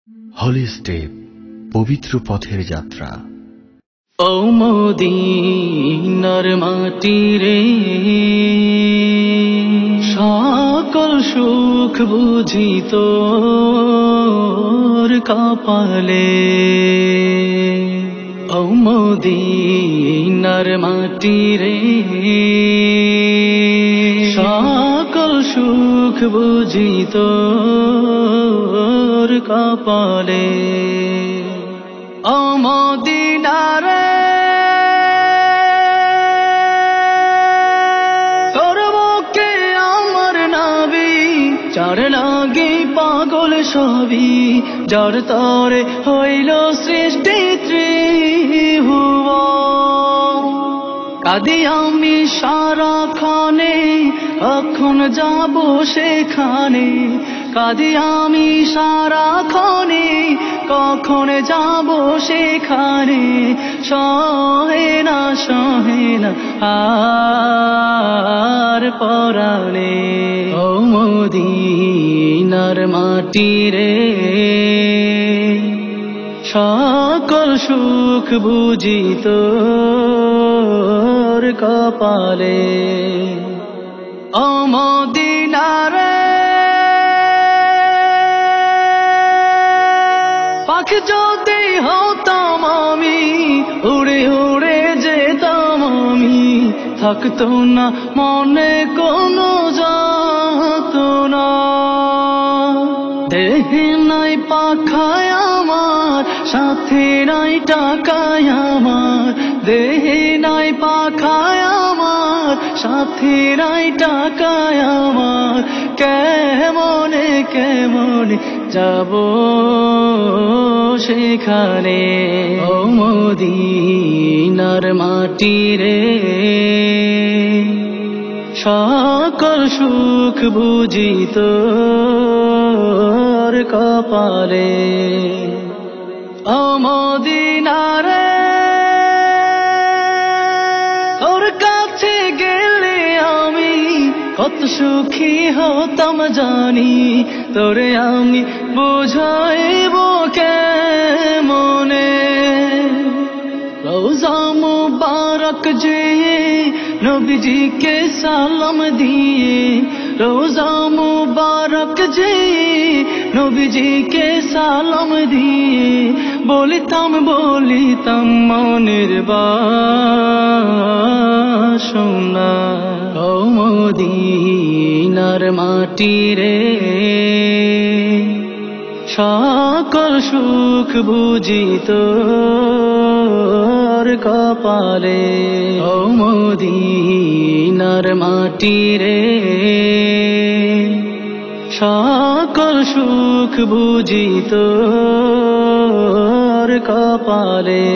হলি step, পবিত্র পথের যাত্রা। ও মদিনার মাটি রে, সকল সুখ বুঝি তোর কপালে। ও মদিনার মাটি রে, সকল সুখ বুঝি তোর কপালে। ও মদিনা রে, তোর বুকে আমার নবী, যার লাগি পাগল সবই, যার তরে হইল সৃষ্টি ত্রিভুবন। কাঁদি আমি সারাক্ষণে, কখন যাব সেখানে। কাঁদি আমি সারাক্ষণে, কখন যাব সেখানে। সহে না আর পরাণে। ও মদিনার মাটি রে, সকল সুখ বুঝি তোর কপালে। ও মদিনা রে, পাখি যদি হতাম আমি, উড়ে উড়ে যেতাম আমি, থাকতো না মনে কোনো যাতনা। দেহে নাই পাখায় আমার, সাথে নাই টাকায় আমার। দেহে নাই পাখায় আমার, সাথে নাই টাকায় আমার। কেমনে কেমনে যাব সেখানে। ও মদিনার মাটি রে, সকল সুখ বুঝি তোর কপালে। ও মদিনা রে, তোর কাছে গেলে আমি কত সুখী হতাম জানি। তোরে আমি বুঝাইব কেমনে। রোজা মুবারক যেয়ে নবীজিকে সালাম দিয়ে, রোজা মুবারক যেয়ে নবীজিকে সালাম দিয়ে, বলিতাম মনের বাসনা। ও মদিনার মাটি রে, সকল সুখ বুঝি তোর কপালে। ও মদিনার মাটি রে, সকল সুখ বুঝি তোর কপালে।